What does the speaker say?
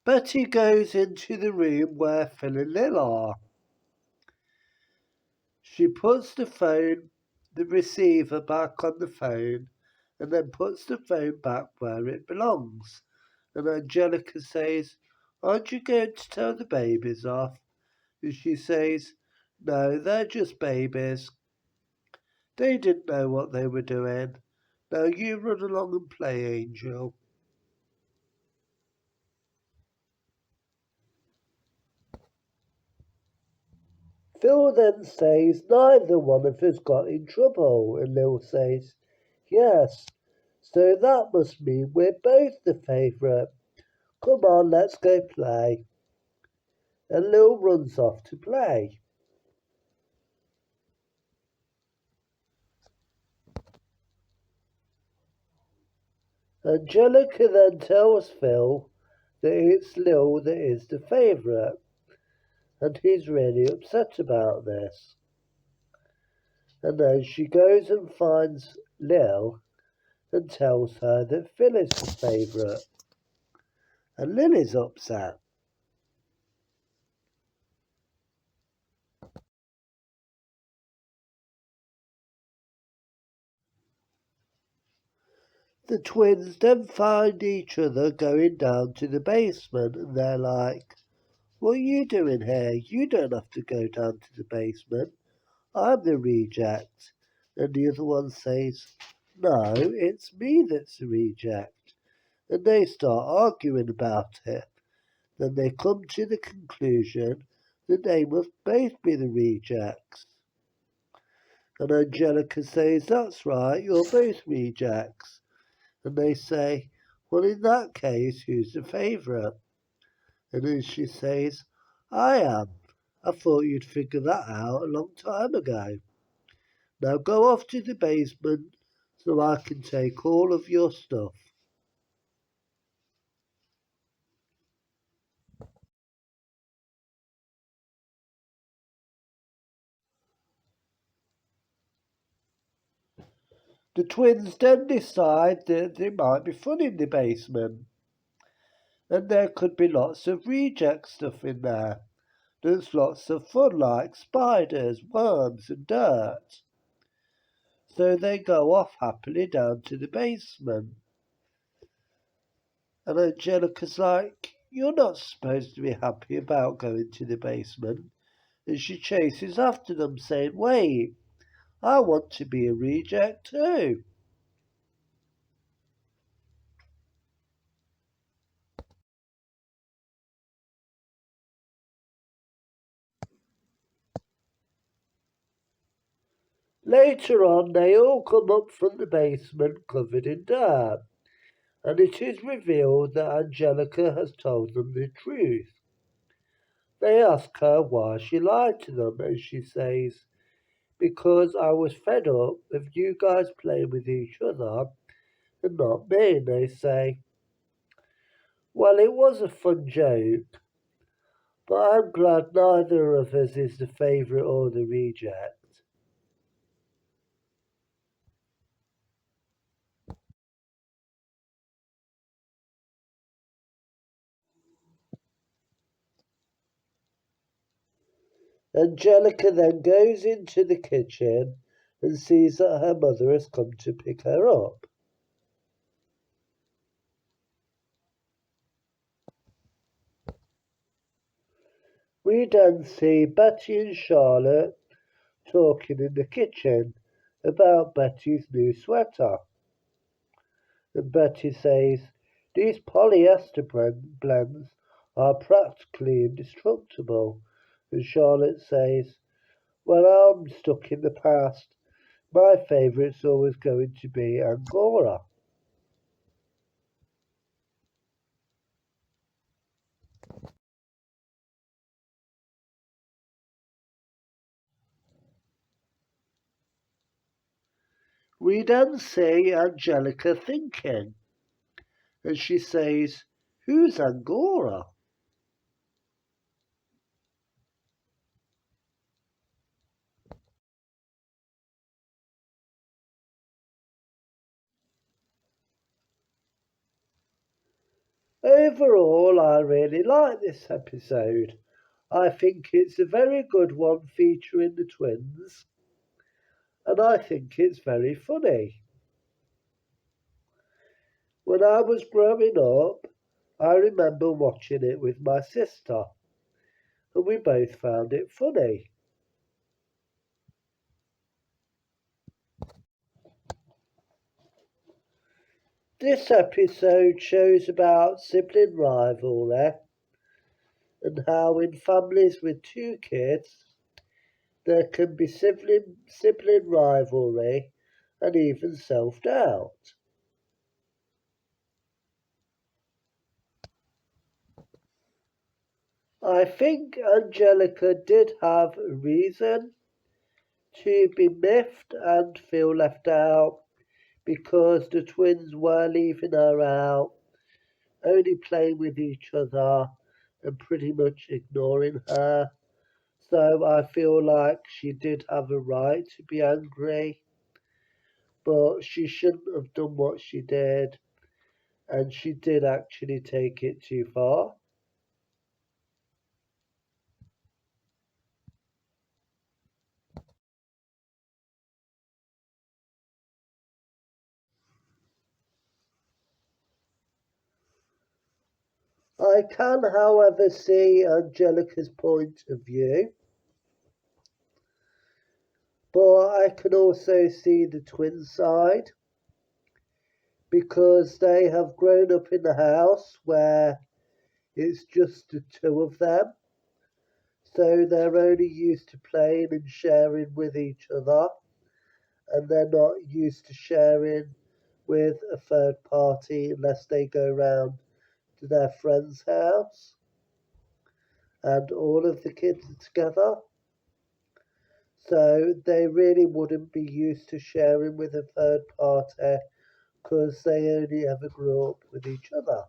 Betty goes into the room where Phil and Lil are. She puts the receiver back on the phone, and then puts the phone back where it belongs. And Angelica says, "Aren't you going to tell the babies off?" And she says, "No, they're just babies. They didn't know what they were doing. Now you run along and play, Angel." Phil then says, "Neither one of us got in trouble." And Lil says, "Yes, so that must mean we're both the favourite. Come on, let's go play." And Lil runs off to play. Angelica then tells Phil that it's Lil that is the favourite, and he's really upset about this. And then she goes and finds Lil and tells her that Phil is the favourite, and Lil is upset. The twins then find each other going down to the basement, and they're like, "What are you doing here? You don't have to go down to the basement. I'm the reject." And the other one says, "No, it's me that's the reject." And they start arguing about it. Then they come to the conclusion that they must both be the rejects. And Angelica says, "That's right, you're both rejects." And they say, "Well, in that case, who's the favourite?" And then she says, "I am. I thought you'd figure that out a long time ago. Now go off to the basement so I can take all of your stuff." The twins then decide that there might be fun in the basement, and there could be lots of reject stuff in there. There's lots of fun like spiders, worms, and dirt. So they go off happily down to the basement. And Angelica's like, "You're not supposed to be happy about going to the basement." And she chases after them, saying, "Wait, I want to be a reject too." Later on, they all come up from the basement covered in dirt, and it is revealed that Angelica has told them the truth. They ask her why she lied to them, and she says, "Because I was fed up of you guys playing with each other and not me." And they say, "Well, it was a fun joke, but I'm glad neither of us is the favourite or the reject." Angelica then goes into the kitchen and sees that her mother has come to pick her up. We then see Betty and Charlotte talking in the kitchen about Betty's new sweater. And Betty says, "These polyester blends are practically indestructible." And Charlotte says, "Well, I'm stuck in the past. My favourite's always going to be Angora." We then see Angelica thinking, and she says, "Who's Angora?" Overall, I really like this episode. I think it's a very good one featuring the twins, and I think it's very funny. When I was growing up, I remember watching it with my sister, and we both found it funny. This episode shows about sibling rivalry and how in families with two kids there can be sibling rivalry and even self doubt. I think Angelica did have a reason to be miffed and feel left out because the twins were leaving her out, only playing with each other and pretty much ignoring her. So I feel like she did have a right to be angry, but she shouldn't have done what she did, and she did actually take it too far. I can, however, see Angelica's point of view, but I can also see the twin side because they have grown up in a house where it's just the two of them, so they're only used to playing and sharing with each other, and they're not used to sharing with a third party unless they go round to their friend's house and all of the kids are together. So they really wouldn't be used to sharing with a third party because they only ever grew up with each other.